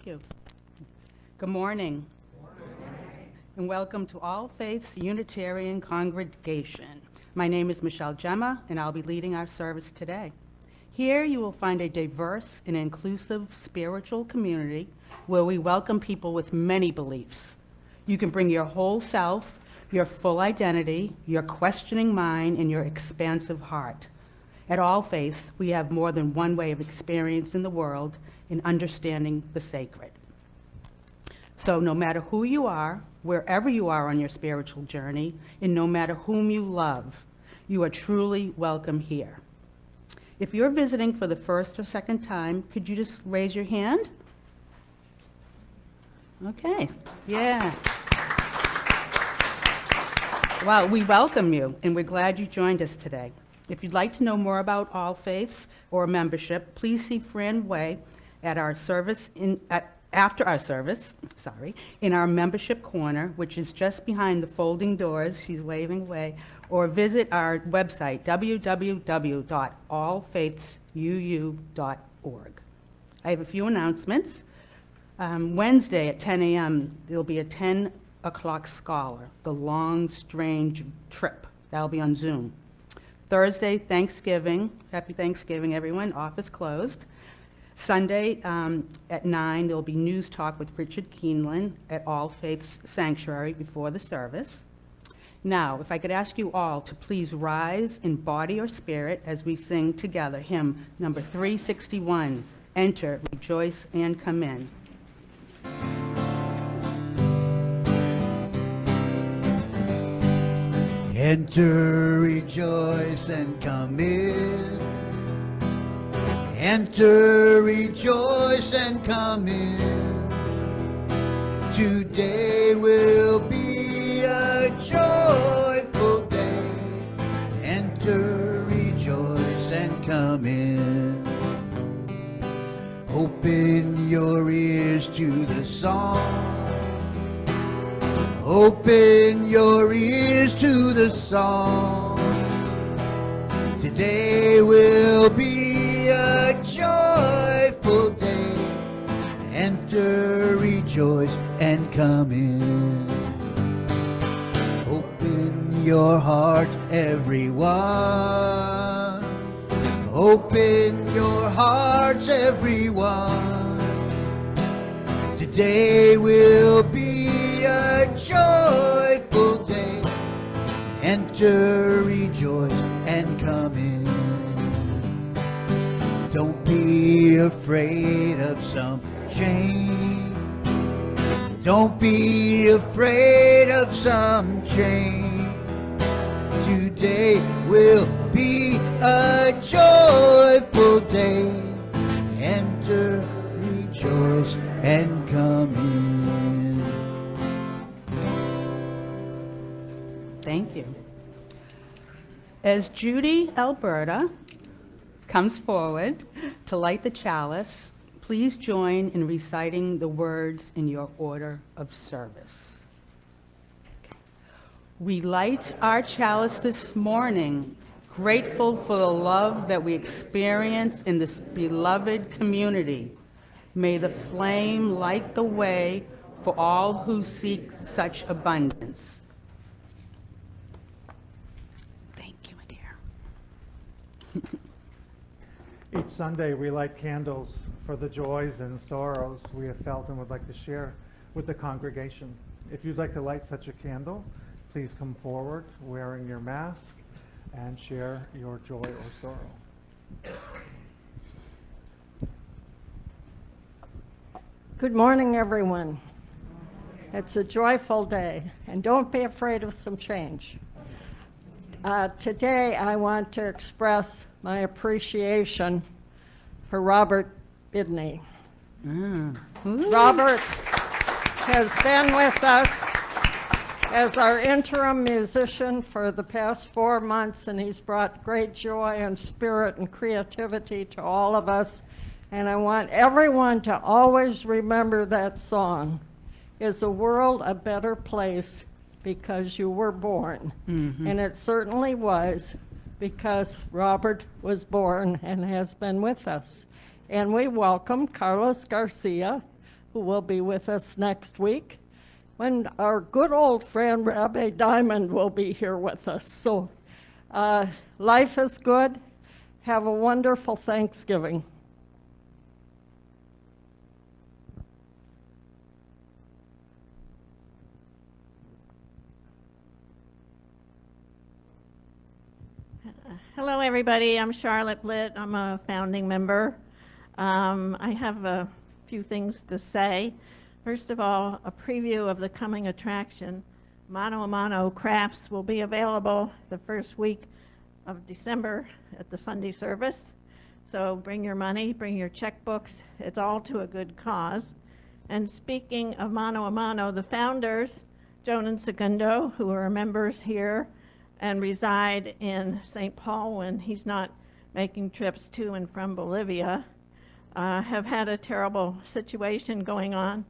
Thank you. Good morning. And welcome to All Faiths Unitarian Congregation. My name is Michelle Gemma, and I'll be leading our service today. Here you will find a diverse and inclusive spiritual community where we welcome people with many beliefs. You can bring your whole self, your full identity, your questioning mind, and your expansive heart. At All Faiths, we have more than one way of experiencing the world and understanding the sacred. So no matter who you are, wherever you are on your spiritual journey, and no matter whom you love, you are truly welcome here. If you're visiting for the first or second time, could you just raise your hand? Okay, yeah. Well, we welcome you, and we're glad you joined us today. If you'd like to know more about All Faiths or membership, please see Fran Way at our service after our service, in our membership corner, which is just behind the folding doors. She's waving away. Or visit our website, www.allfaithsuu.org. I have a few announcements. Wednesday at 10 a.m., there'll be a 10 o'clock scholar, The Long Strange Trip. That'll be on Zoom. Thursday, Thanksgiving. Happy Thanksgiving, everyone. Office closed. Sunday at 9, there'll be News Talk with Richard Keeneland at All Faiths Sanctuary before the service. Now, if I could ask you all to please rise in body or spirit as we sing together hymn number 361, Enter, Rejoice, and Come In. Enter, rejoice, and come in. Enter, rejoice, and come in. Today will be a joyful day. Enter, rejoice, and come in. Open your ears to the song. Open your ears to the song. Today will be a joyful day. Enter, rejoice, and come in. Open your heart, everyone. Open your hearts, everyone. Today will be a joyful day. Enter, rejoice, and come in. Don't be afraid of some change. Don't be afraid of some change. Today will be a joyful day. Enter, rejoice, and come in. Thank you. As Judy Alberta comes forward to light the chalice, please join in reciting the words in your order of service. We light our chalice this morning, grateful for the love that we experience in this beloved community. May the flame light the way for all who seek such abundance. Each Sunday we light candles for the joys and sorrows we have felt and would like to share with the congregation. If you'd like to light such a candle, please come forward wearing your mask and share your joy or sorrow. Good morning, everyone. It's a joyful day, and don't be afraid of some change. Today, I want to express my appreciation for Robert Bidney. Robert has been with us as our interim musician for the past 4 months, and he's brought great joy and spirit and creativity to all of us. And I want everyone to always remember that song, "Is the world a better place because you were born?" Mm-hmm. And it certainly was, because Robert was born and has been with us. And we welcome Carlos Garcia, who will be with us next week, when our good old friend Rabbi Diamond will be here with us. So life is good. Have a wonderful Thanksgiving. Hello, everybody. I'm Charlotte Blitt. I'm a founding member. I have a few things to say. First of all, a preview of the coming attraction. Mano a Mano crafts will be available the first week of December at the Sunday service. So bring your money, bring your checkbooks. It's all to a good cause. And speaking of Mano a Mano, the founders, Joan and Segundo, who are members here and reside in St. Paul when he's not making trips to and from Bolivia, have had a terrible situation going on.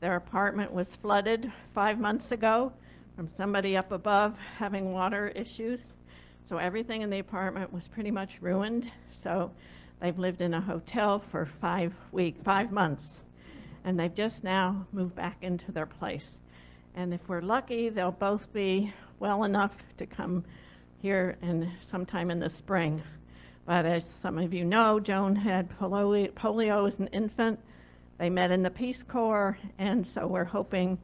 Their apartment was flooded 5 months ago from somebody up above having water issues. So everything in the apartment was pretty much ruined. So they've lived in a hotel for 5 months. And they've just now moved back into their place. And if we're lucky, they'll both be well enough to come here and sometime in the spring. But as some of you know, Joan had polio as an infant. They met in the Peace Corps, and so we're hoping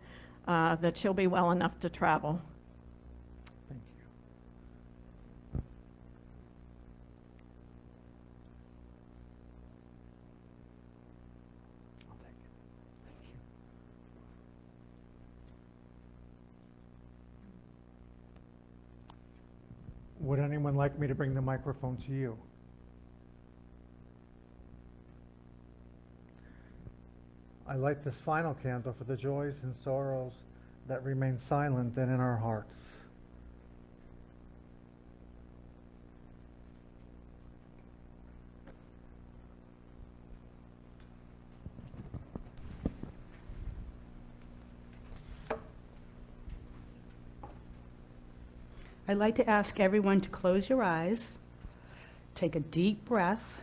that she'll be well enough to travel. Thank you. I'll take it. Thank you. Would anyone like me to bring the microphone to you? I light this final candle for the joys and sorrows that remain silent and in our hearts. I'd like to ask everyone to close your eyes, take a deep breath,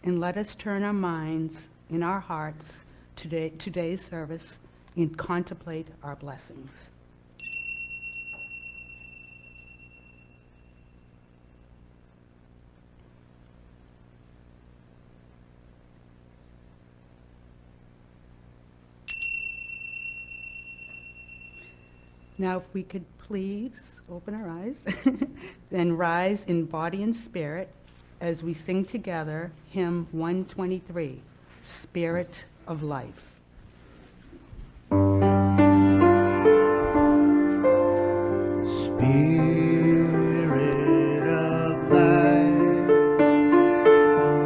and let us turn our minds and our hearts to today's service and contemplate our blessings. Now, if we could please open our eyes, then rise in body and spirit as we sing together hymn 123, Spirit of Life. Spirit of life,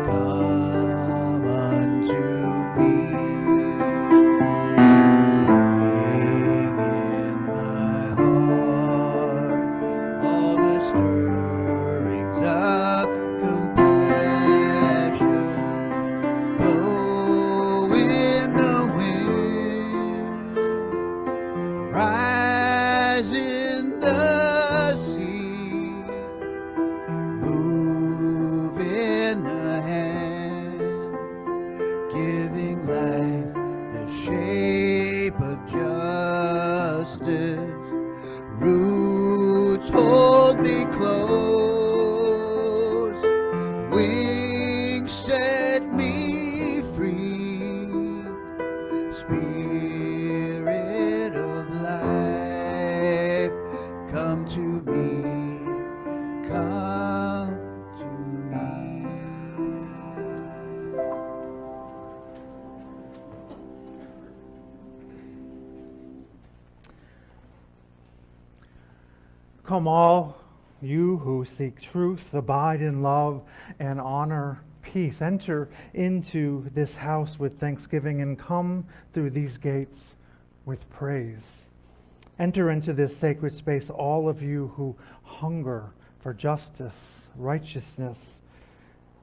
come unto me. Bring in my heart all the stirrings of compassion. Blow in the wind, rise in the sea, move in the hand, giving life the shape of justice. Roots hold me close, wings set me free. Spirit of life, come to me, come to me. Come all you who seek truth, abide in love and honor peace. Enter into this house with thanksgiving and come through these gates with praise. Enter into this sacred space, all of you who hunger for justice, righteousness.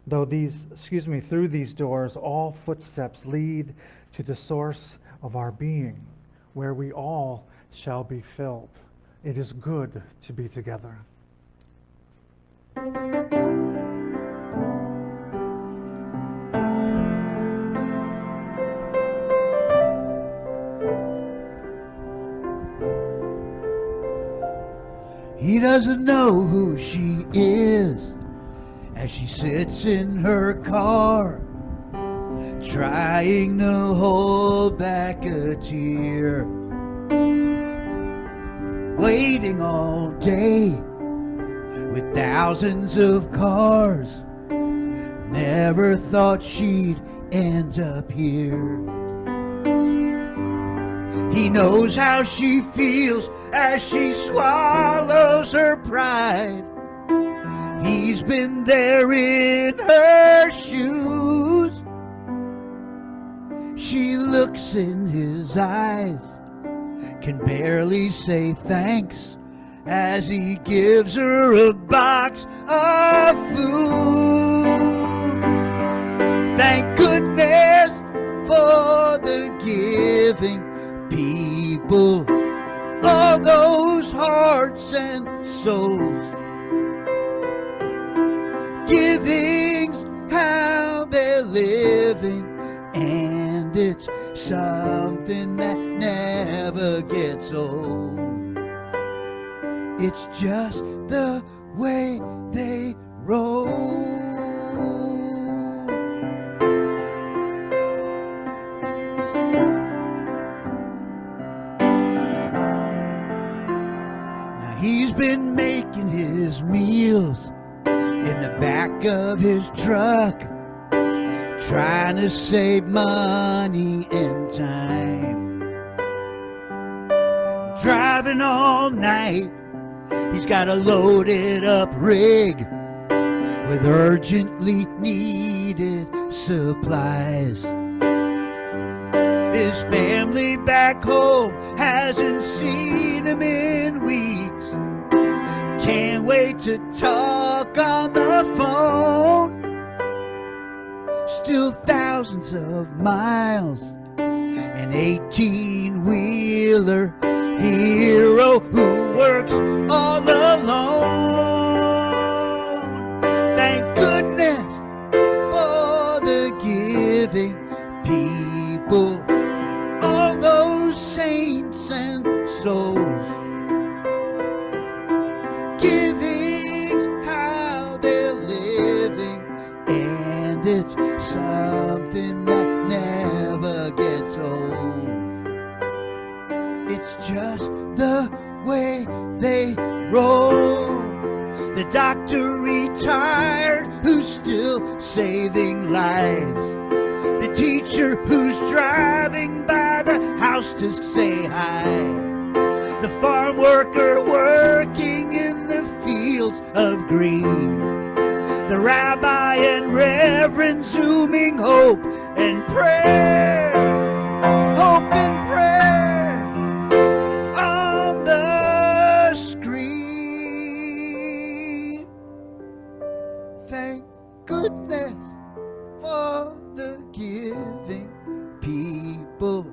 Through these doors, all footsteps lead to the source of our being, where we all shall be filled. It is good to be together. He doesn't know who she is as she sits in her car, trying to hold back a tear, waiting all day with thousands of cars. Never thought she'd end up here. He knows how she feels as she swallows her pride. He's been there in her shoes. She looks in his eyes, can barely say thanks as he gives her a box of food. Thank goodness for the giving people, all those hearts and souls. Giving's how they're living, and it's something that never gets old. It's just the way they roll. Now he's been making his meals in the back of his truck, trying to save money and time. Driving all night, he's got a loaded up rig with urgently needed supplies. His family back home hasn't seen him in weeks. Can't wait to talk on the phone. Still thousands of miles, an 18-wheeler hero who works all alone. Thank goodness for the giving people, all those saints and souls. Giving's how they're living, and it's something that never gets old. It's just the way they roll. The doctor retired who's still saving lives. The teacher who's driving by the house to say hi. The farm worker working in the fields of green. The rabbi and reverend zooming hope and prayer. Hope and prayer on the screen. Thank goodness for the giving people,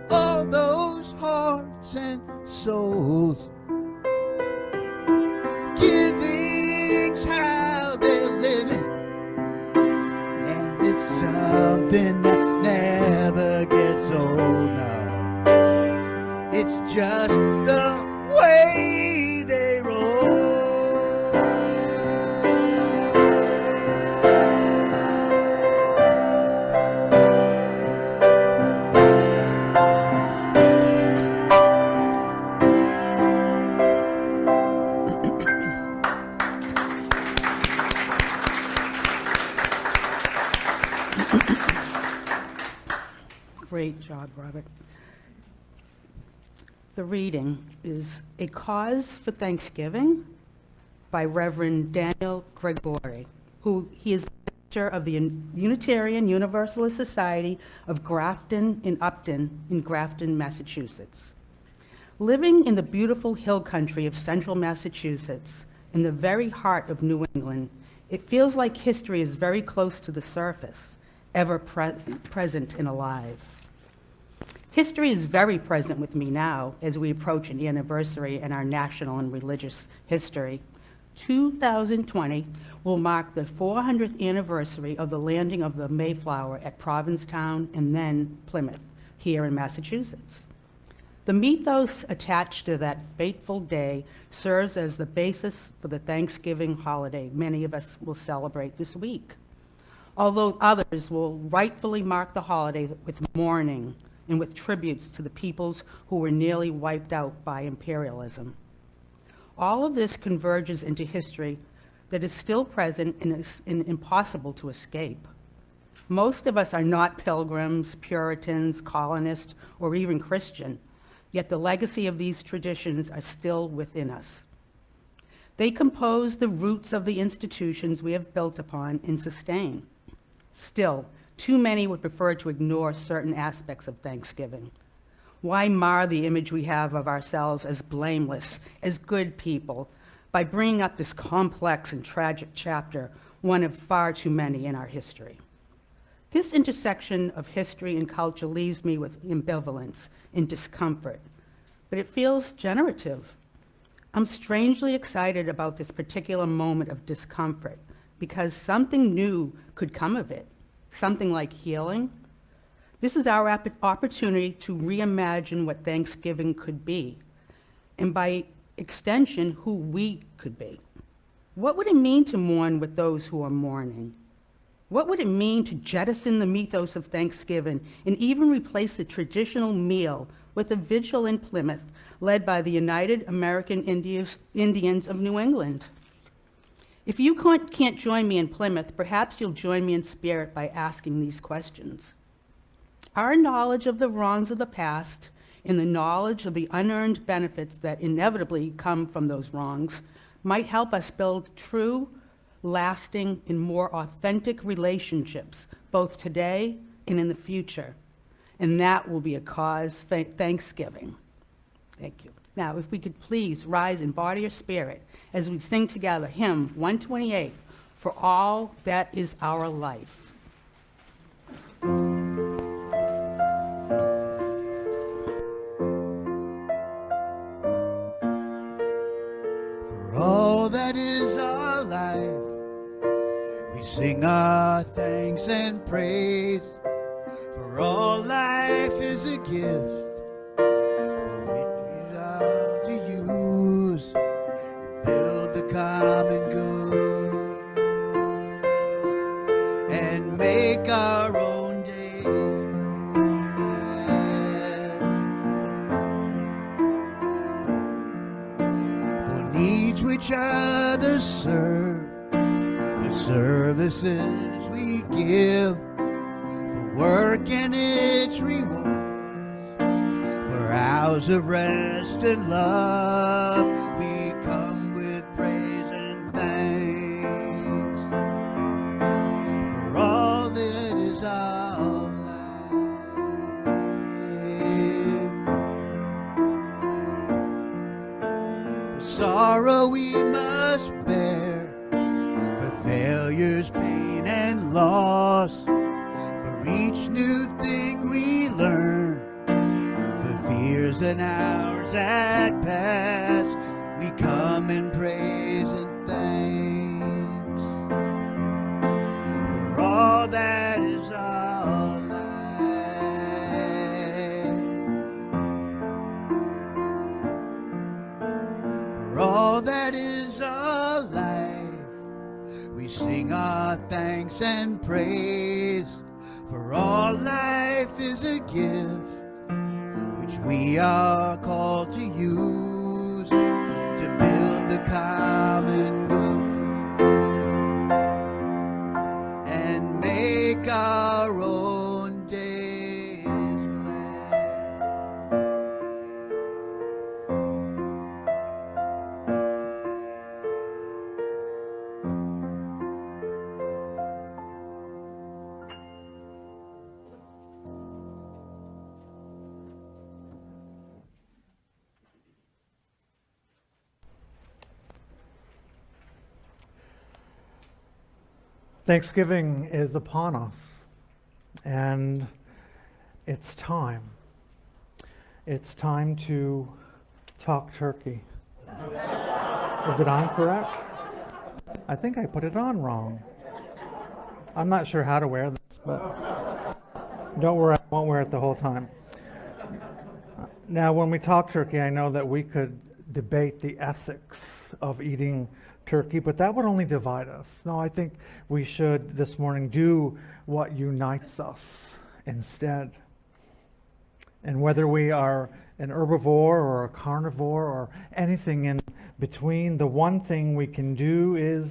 all those hearts and souls. Giving's how they're living, and it's something that never gets old now. It's just the way they roll. Great job, Robert. The reading is A Cause for Thanksgiving by Reverend Daniel Gregori, he is the pastor of the Unitarian Universalist Society of Grafton in Upton in Grafton, Massachusetts. Living in the beautiful hill country of central Massachusetts, in the very heart of New England, it feels like history is very close to the surface, ever present and alive. History is very present with me now as we approach an anniversary in our national and religious history. 2020 will mark the 400th anniversary of the landing of the Mayflower at Provincetown and then Plymouth, here in Massachusetts. The mythos attached to that fateful day serves as the basis for the Thanksgiving holiday many of us will celebrate this week, although others will rightfully mark the holiday with mourning and with tributes to the peoples who were nearly wiped out by imperialism. All of this converges into history that is still present and is impossible to escape. Most of us are not pilgrims, Puritans, colonists, or even Christian, yet the legacy of these traditions are still within us. They compose the roots of the institutions we have built upon and sustain. Still, too many would prefer to ignore certain aspects of Thanksgiving. Why mar the image we have of ourselves as blameless, as good people, by bringing up this complex and tragic chapter, one of far too many in our history? This intersection of history and culture leaves me with ambivalence and discomfort, but it feels generative. I'm strangely excited about this particular moment of discomfort because something new could come of it, something like healing. This is our opportunity to reimagine what Thanksgiving could be, and by extension, who we could be. What would it mean to mourn with those who are mourning? What would it mean to jettison the mythos of Thanksgiving and even replace the traditional meal with a vigil in Plymouth led by the United American Indians of New England? If you can't join me in Plymouth, perhaps you'll join me in spirit by asking these questions. Our knowledge of the wrongs of the past and the knowledge of the unearned benefits that inevitably come from those wrongs might help us build true, lasting, and more authentic relationships, both today and in the future. And that will be a cause for Thanksgiving. Thank you. Now, if we could please rise in body or spirit as we sing together hymn 128, For All That Is Our Life. For all that is our life, we sing our thanks and praise. For all life is a gift for which we are to use to build the common good and make our own days glad. For needs which others serve, the services we give, work and its rewards, for hours of rest and love, we come with praise and thanks. For all that is our life, the sorrow we must bear, for failures, pain, and loss, each new thing we learn, for fears and hours that pass, we come in praise and thanks. For all that is our life, for all that is our life, we sing our thanks and praise. For all life is a gift which we are called to use to build the common good and make our own days glad. Thanksgiving is upon us, and it's time. It's time to talk turkey. Is it on correct? I think I put it on wrong. I'm not sure how to wear this, but don't worry, I won't wear it the whole time. Now, when we talk turkey, I know that we could debate the ethics of eating turkey, but that would only divide us. No, I think we should this morning do what unites us instead. And whether we are an herbivore or a carnivore or anything in between, the one thing we can do is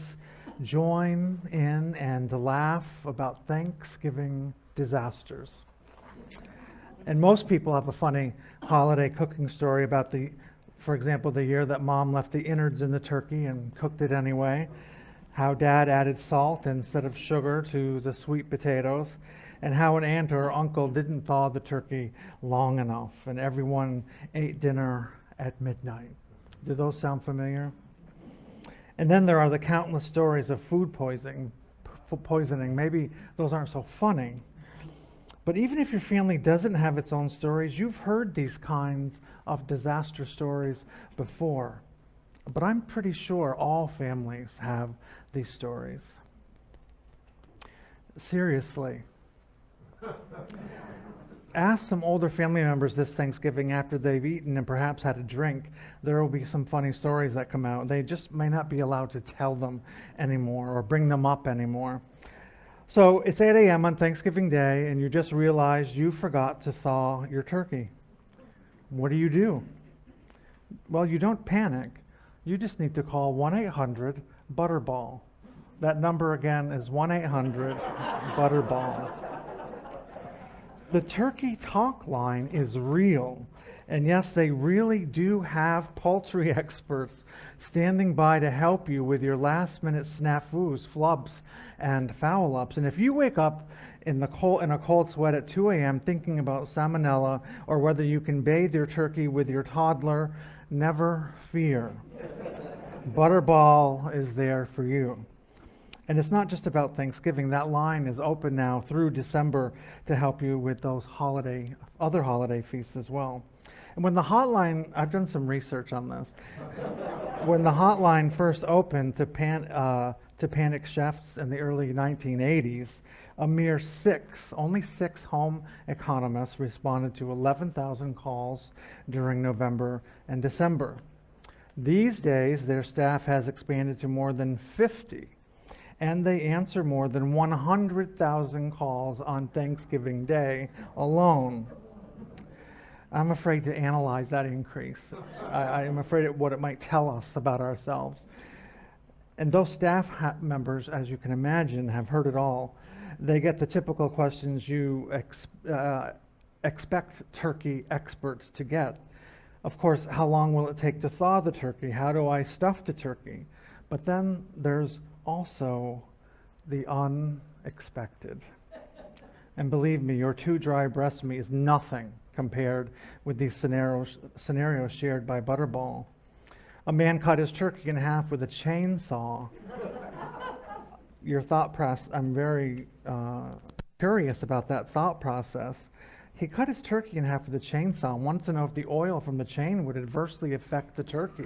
join in and laugh about Thanksgiving disasters. And most people have a funny holiday cooking story about for example, the year that Mom left the innards in the turkey and cooked it anyway, how Dad added salt instead of sugar to the sweet potatoes, and how an aunt or uncle didn't thaw the turkey long enough, and everyone ate dinner at midnight. Do those sound familiar? And then there are the countless stories of food poisoning. Maybe those aren't so funny. But even if your family doesn't have its own stories, you've heard these kinds of disaster stories before. But I'm pretty sure all families have these stories. Seriously. Ask some older family members this Thanksgiving after they've eaten and perhaps had a drink. There will be some funny stories that come out. They just may not be allowed to tell them anymore or bring them up anymore. So it's 8 a.m. on Thanksgiving Day, and you just realized you forgot to thaw your turkey. What do? Well, you don't panic. You just need to call 1-800-BUTTERBALL. That number again is 1-800-BUTTERBALL. The turkey talk line is real. And yes, they really do have poultry experts standing by to help you with your last-minute snafus, flubs, and foul-ups. And if you wake up in a cold sweat at 2 a.m. thinking about salmonella or whether you can bathe your turkey with your toddler, never fear. Butterball is there for you. And it's not just about Thanksgiving. That line is open now through December to help you with those other holiday feasts as well. And when the hotline, I've done some research on this. When the hotline first opened to panic chefs in the early 1980s, a mere only six home economists responded to 11,000 calls during November and December. These days, their staff has expanded to more than 50, and they answer more than 100,000 calls on Thanksgiving Day alone. I'm afraid to analyze that increase. I am afraid of what it might tell us about ourselves. And those staff members, as you can imagine, have heard it all. They get the typical questions you expect turkey experts to get. Of course, how long will it take to thaw the turkey? How do I stuff the turkey? But then there's also the unexpected. And believe me, your too dry breast meat is nothing compared with these scenarios shared by Butterball. A man cut his turkey in half with a chainsaw. Your thought process, I'm very curious about that thought process. He cut his turkey in half with a chainsaw and wanted to know if the oil from the chain would adversely affect the turkey.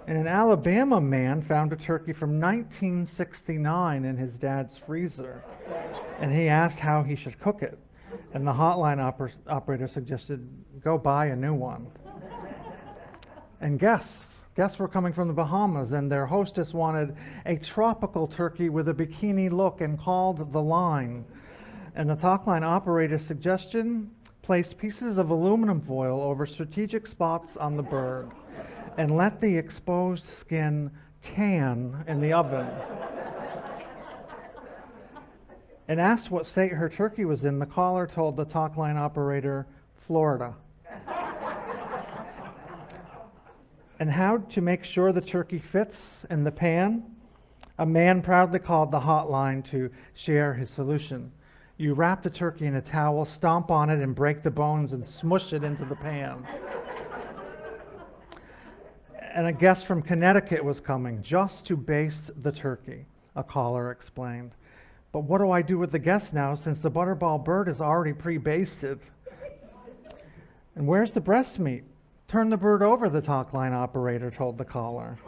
And an Alabama man found a turkey from 1969 in his dad's freezer, and he asked how he should cook it. And the hotline operator suggested, go buy a new one. And guests were coming from the Bahamas, and their hostess wanted a tropical turkey with a bikini look and called the line. And the talk line operator's suggestion, place pieces of aluminum foil over strategic spots on the bird and let the exposed skin tan in the oven. And asked what state her turkey was in, the caller told the talk line operator, Florida. And how to make sure the turkey fits in the pan? A man proudly called the hotline to share his solution. You wrap the turkey in a towel, stomp on it, and break the bones and smush it into the pan. And a guest from Connecticut was coming just to baste the turkey, a caller explained. But what do I do with the guest now since the Butterball bird is already pre-basted? And where's the breast meat? Turn the bird over, the talk line operator told the caller.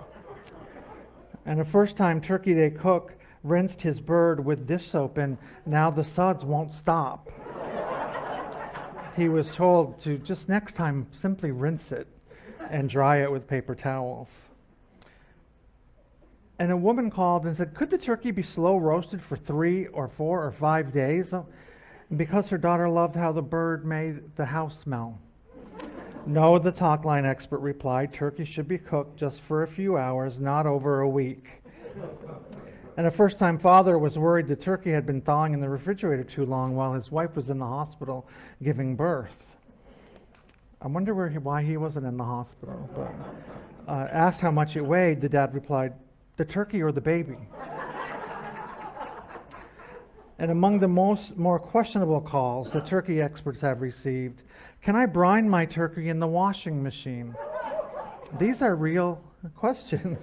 And a first-time Turkey Day cook rinsed his bird with dish soap, and now the suds won't stop. he was told to just next time simply rinse it and dry it with paper towels. And a woman called and said, could the turkey be slow roasted for 3 or 4 or 5 days? Because her daughter loved how the bird made the house smell. No, the talkline expert replied, turkey should be cooked just for a few hours, not over a week. And a first-time father was worried the turkey had been thawing in the refrigerator too long while his wife was in the hospital giving birth. I wonder why he wasn't in the hospital. But asked how much it weighed, the dad replied, the turkey or the baby? And among the more questionable calls the turkey experts have received, can I brine my turkey in the washing machine? These are real questions.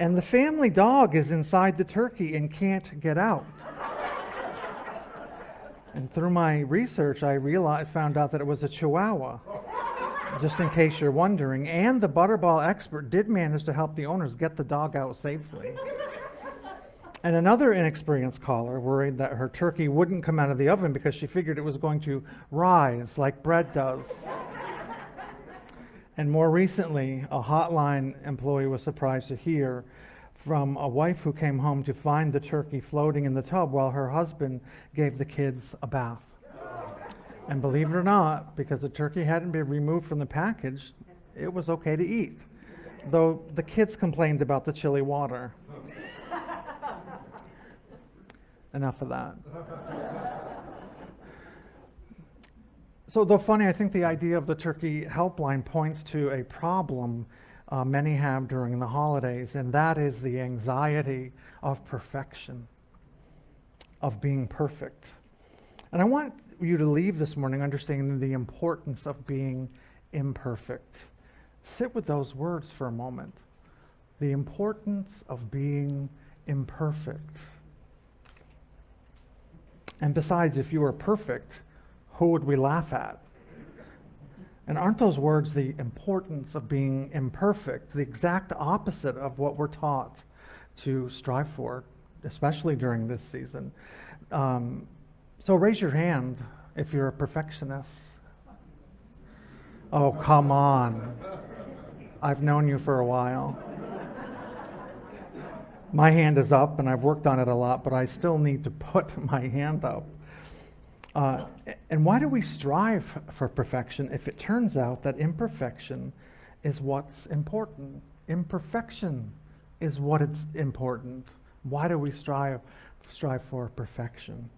And the family dog is inside the turkey and can't get out. And through my research, I found out that it was a Chihuahua, just in case you're wondering. And the Butterball expert did manage to help the owners get the dog out safely. And another inexperienced caller worried that her turkey wouldn't come out of the oven because she figured it was going to rise like bread does. And more recently, a hotline employee was surprised to hear from a wife who came home to find the turkey floating in the tub while her husband gave the kids a bath. And believe it or not, because the turkey hadn't been removed from the package, it was okay to eat, though the kids complained about the chilly water. Enough of that. So though funny, I think the idea of the turkey helpline points to a problem many have during the holidays, and that is the anxiety of perfection, of being perfect. And I want you to leave this morning understanding the importance of being imperfect. Sit with those words for a moment. The importance of being imperfect. And besides, if you were perfect, who would we laugh at? And aren't those words the importance of being imperfect, the exact opposite of what we're taught to strive for, especially during this season? So raise your hand if you're a perfectionist. Oh, come on. I've known you for a while. My hand is up, and I've worked on it a lot, but I still need to put my hand up. And why do we strive for perfection if it turns out that imperfection is what's important? Imperfection is what is important. Why do we strive for perfection?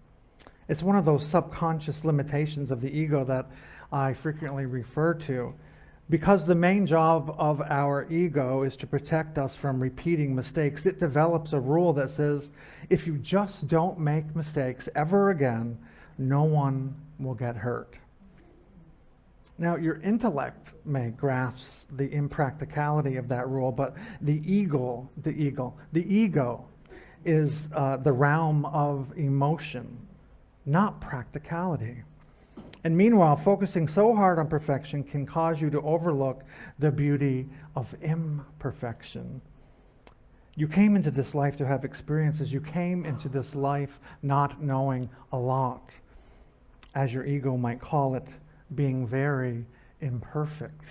It's one of those subconscious limitations of the ego that I frequently refer to. Because the main job of our ego is to protect us from repeating mistakes, it develops a rule that says, if you just don't make mistakes ever again, no one will get hurt. Now, your intellect may grasp the impracticality of that rule, but the ego is the realm of emotion, not practicality. And meanwhile, focusing so hard on perfection can cause you to overlook the beauty of imperfection. You came into this life to have experiences. You came into this life not knowing a lot, as your ego might call it, being very imperfect.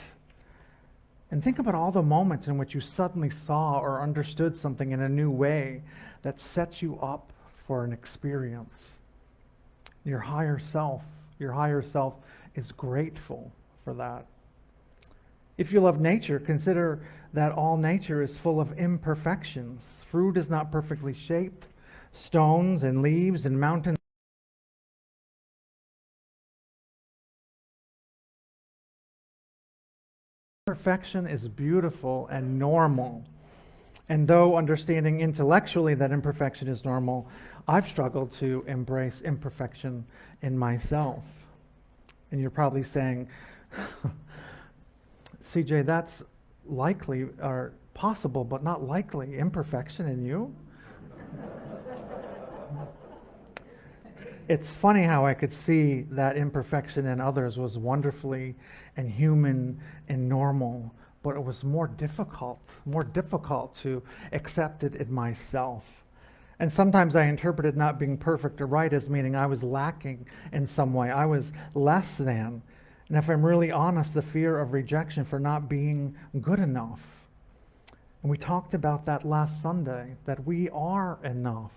And think about all the moments in which you suddenly saw or understood something in a new way that sets you up for an experience. Your higher self is grateful for that. If you love nature, consider that all nature is full of imperfections. Fruit is not perfectly shaped. Stones and leaves and mountains. Imperfection is beautiful and normal. And though understanding intellectually that imperfection is normal, I've struggled to embrace imperfection in myself. And you're probably saying, CJ, that's likely or possible, but not likely. Imperfection in you? It's funny how I could see that imperfection in others was wonderfully and human and normal, but it was more difficult to accept it in myself. And sometimes I interpreted not being perfect or right as meaning I was lacking in some way. I was less than. And if I'm really honest, the fear of rejection for not being good enough. And we talked about that last Sunday, that we are enough.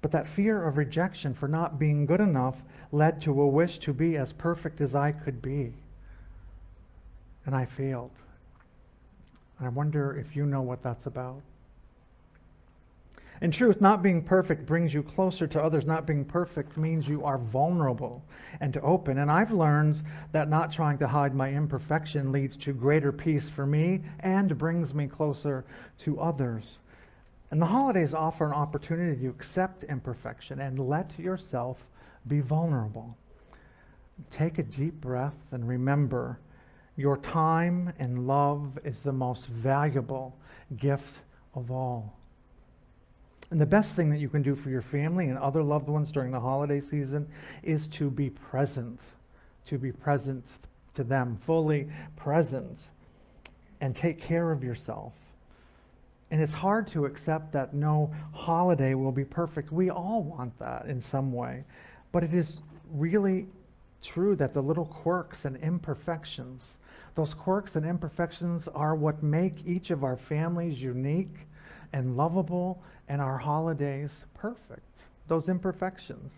But that fear of rejection for not being good enough led to a wish to be as perfect as I could be. And I failed. I wonder if you know what that's about. In truth, not being perfect brings you closer to others. Not being perfect means you are vulnerable and open. And I've learned that not trying to hide my imperfection leads to greater peace for me and brings me closer to others. And the holidays offer an opportunity to accept imperfection and let yourself be vulnerable. Take a deep breath and remember, your time and love is the most valuable gift of all. And the best thing that you can do for your family and other loved ones during the holiday season is to be present to them, fully present, and take care of yourself. And it's hard to accept that no holiday will be perfect. We all want that in some way. But it is really true that the little quirks and imperfections, those quirks and imperfections are what make each of our families unique and lovable, and our holidays perfect. Those imperfections.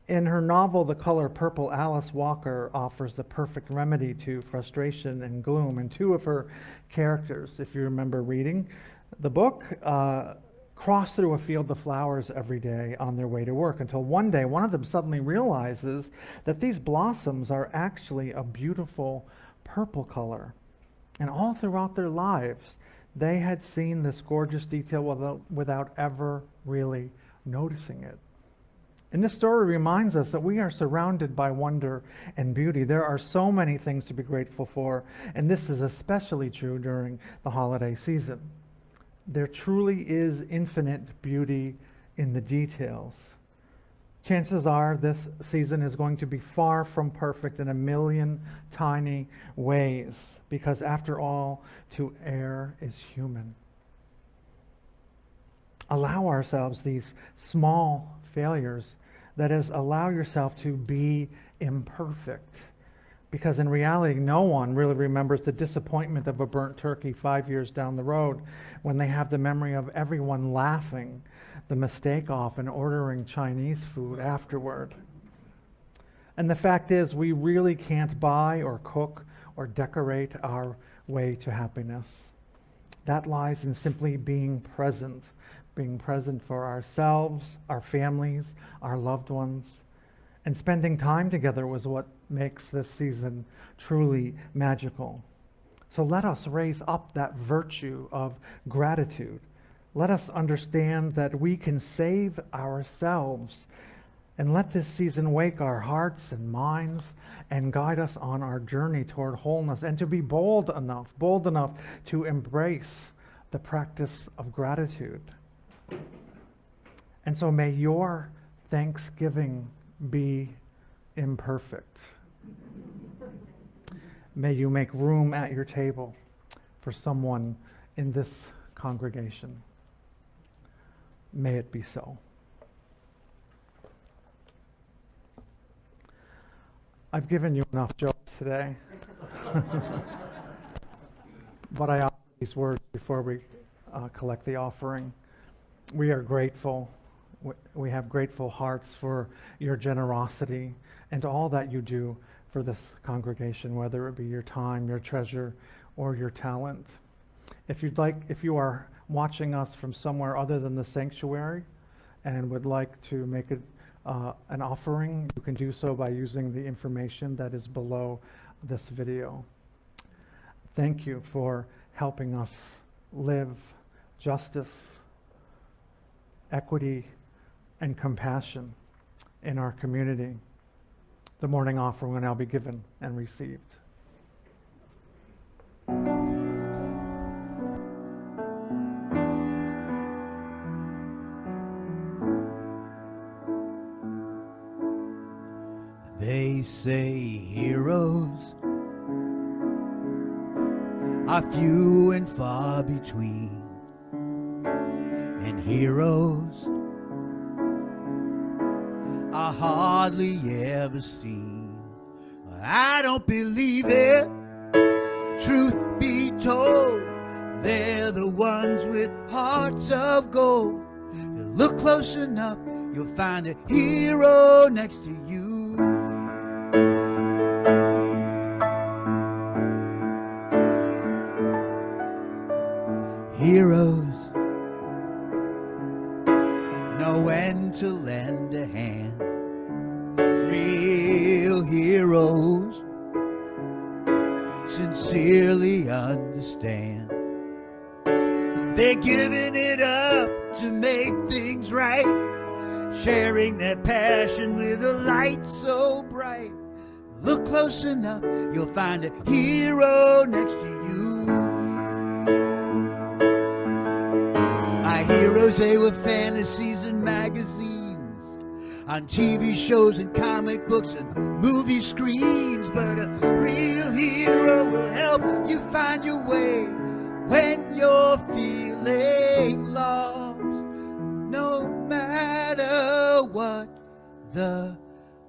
In her novel, The Color Purple, Alice Walker offers the perfect remedy to frustration and gloom. And two of her characters, if you remember reading the book, cross through a field of flowers every day on their way to work until one day one of them suddenly realizes that these blossoms are actually a beautiful purple color. And all throughout their lives, they had seen this gorgeous detail without ever really noticing it. And this story reminds us that we are surrounded by wonder and beauty. There are so many things to be grateful for, and this is especially true during the holiday season. There truly is infinite beauty in the details. Chances are this season is going to be far from perfect in a million tiny ways, because after all, to err is human. Allow ourselves these small failures. That is, allow yourself to be imperfect. Because in reality, no one really remembers the disappointment of a burnt turkey 5 years down the road when they have the memory of everyone laughing the mistake off and ordering Chinese food afterward. And the fact is, we really can't buy or cook or decorate our way to happiness. That lies in simply being present for ourselves, our families, our loved ones. And spending time together was what makes this season truly magical. So let us raise up that virtue of gratitude. Let us understand that we can save ourselves, and let this season wake our hearts and minds and guide us on our journey toward wholeness, and to be bold enough to embrace the practice of gratitude. And so may your Thanksgiving be imperfect. May you make room at your table for someone in this congregation. May it be so. I've given you enough jokes today. But I offer these words before we collect the offering. We are grateful. We have grateful hearts for your generosity and all that you do for this congregation, whether it be your time, your treasure, or your talent. If you are watching us from somewhere other than the sanctuary and would like to make an offering, you can do so by using the information that is below this video. Thank you for helping us live justice, equity, and compassion in our community. The morning offering will now be given and received. They say heroes are few and far between. and heroes are hardly ever seen. I don't believe it. Truth be told, they're the ones with hearts of gold. You look close enough, you'll find a hero next to you. Heroes know when to lend a hand. Real heroes sincerely understand. They're giving it up to make things right, sharing their passion with a light so bright. Look close enough, you'll find a hero next to you. My heroes, they were fantasies and magazines, on TV shows and comic books and movie screens. But a real hero will help you find your way when you're feeling lost, no matter what the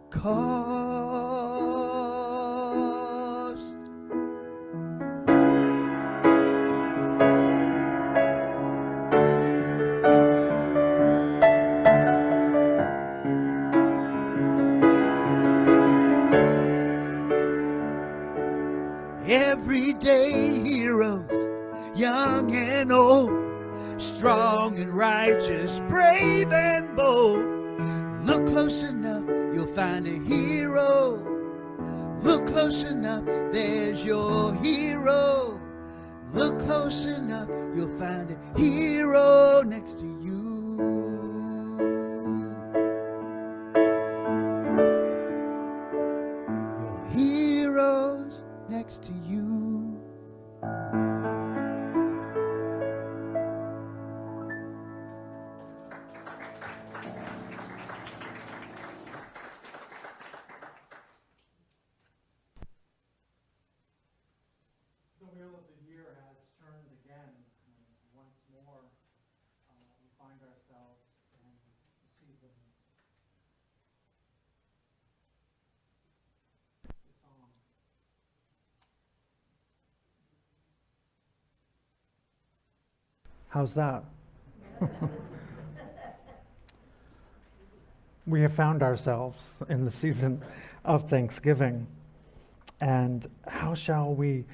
cost. Everyday heroes, young and old, strong and righteous, brave and bold. Look close enough, you'll find a hero. Look close enough, there's your hero. Look close enough, you'll find a hero next to you. Your hero's next to you. The wheel of the year has turned again, and once more we find ourselves in the season. The song. How's that? We have found ourselves in the season of Thanksgiving. And how shall we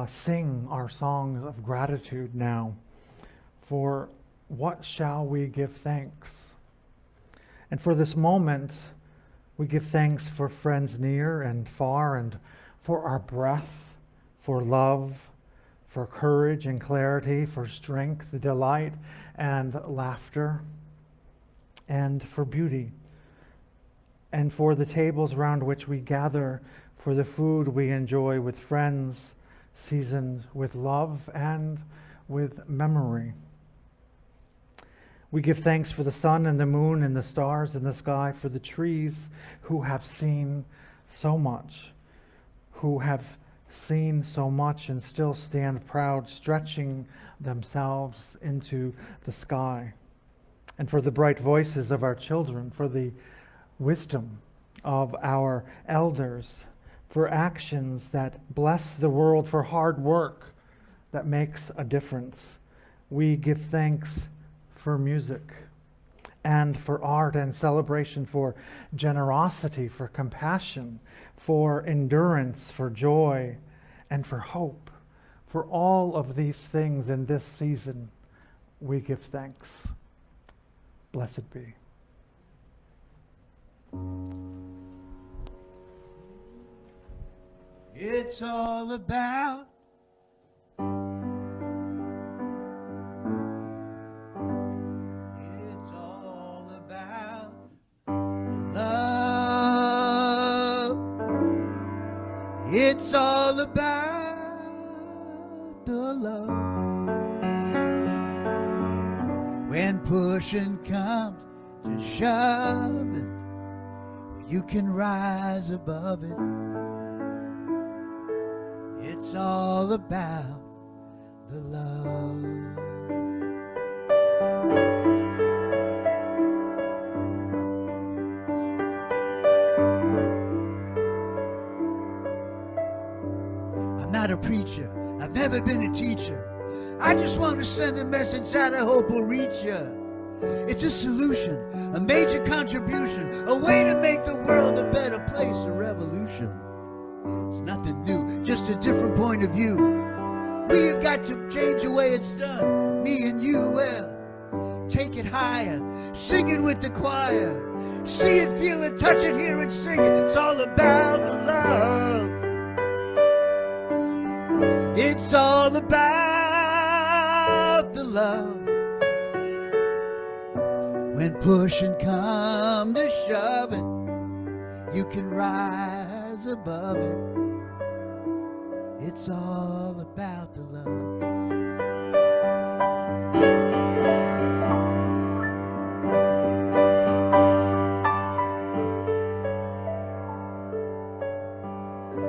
sing our songs of gratitude now? For what shall we give thanks? And for this moment, we give thanks for friends near and far, and for our breath, for love, for courage and clarity, for strength, delight, and laughter, and for beauty, and for the tables around which we gather, for the food we enjoy with friends, seasoned with love and with memory. We give thanks for the sun and the moon and the stars in the sky, for the trees who have seen so much, and still stand proud, stretching themselves into the sky. And for the bright voices of our children, for the wisdom of our elders, for actions that bless the world, for hard work that makes a difference. We give thanks for music and for art and celebration, for generosity, for compassion, for endurance, for joy, and for hope. For all of these things in this season, we give thanks. Blessed be. It's all about love. It's all about the love. When pushing comes to shove, you can rise above it. It's all about the love. I'm not a preacher. I've never been a teacher. I just want to send a message that I hope will reach you. It's a solution, a major contribution, a way to make the world a better place, a revolution. It's nothing new, just a different point of view. We've got to change the way it's done, me and you. Well, take it higher, sing it with the choir. See it, feel it, touch it, hear it, sing it. It's all about the love. It's all about the love. When pushing come to shoving, you can rise above it. It's all about the love.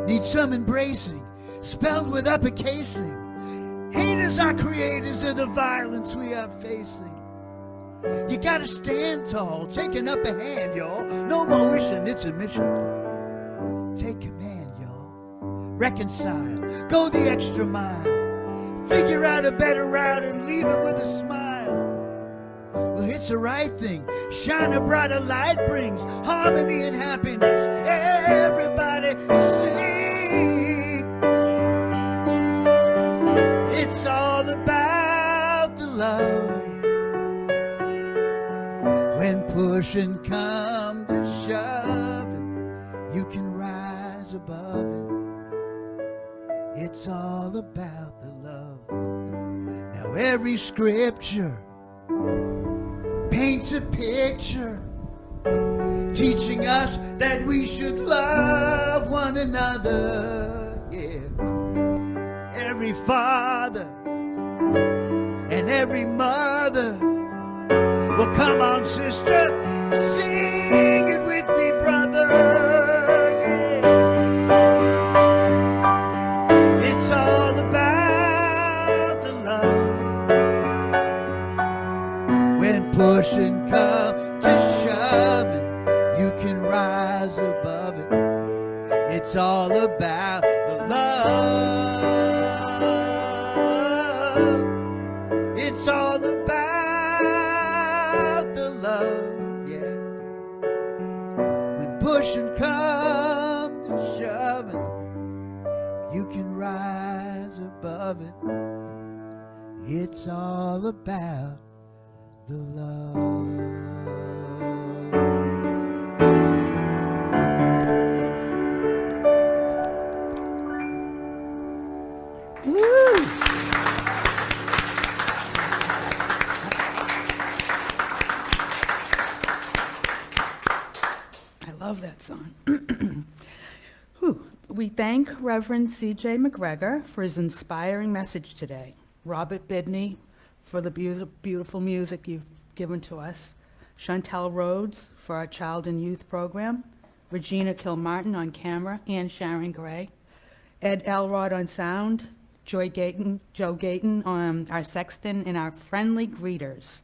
Need some embracing, spelled with uppercasing. Haters are creators of the violence we are facing. You gotta stand tall, take an upper hand, y'all. No more wishing, it's a mission. Take command, y'all. Reconcile, go the extra mile. Figure out a better route and leave it with a smile. Well, it's the right thing. Shine a brighter light brings harmony and happiness. Everybody sing. It's all about the love. When pushing come to shoving, you can rise above it. It's all about the love. Now every scripture paints a picture, teaching us that we should love one another. Yeah. Every father and every mother. Well, come on, sister, sing it with me, brother. Yeah. It's all about the love. When pushing come to shoving, you can rise above it. It's all about the love. It's all about the love, yeah. When pushing come to shoving, you can rise above it. It's all about the love. I love that song. Whew. We thank Reverend CJ Mc Gregor for his inspiring message today. Robert Bidney for the beautiful music you've given to us. Chantel Rhodes for our child and youth program. Regina Kilmartin on camera and Sharon Gray. Ed Elrod on sound. Joe Gayton on our sexton and our friendly greeters.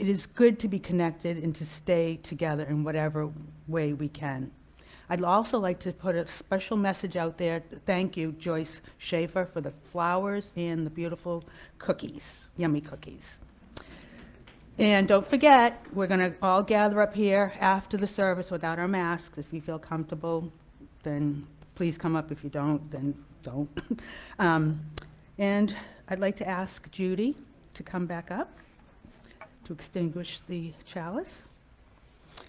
It is good to be connected and to stay together in whatever way we can. I'd also like to put a special message out there. Thank you, Joyce Schaefer, for the flowers and the beautiful cookies, yummy cookies. And don't forget, we're going to all gather up here after the service without our masks. If you feel comfortable, then please come up. If you don't, then don't. And I'd like to ask Judy to come back up to extinguish the chalice.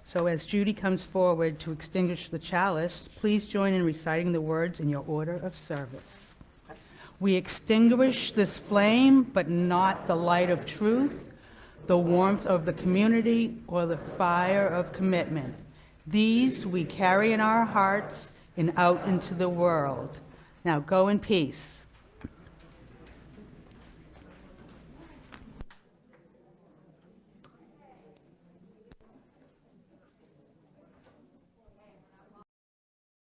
So as Judy comes forward to extinguish the chalice, please join in reciting the words in your order of service. We extinguish this flame, but not the light of truth, the warmth of the community, or the fire of commitment. These we carry in our hearts and out into the world. Now go in peace.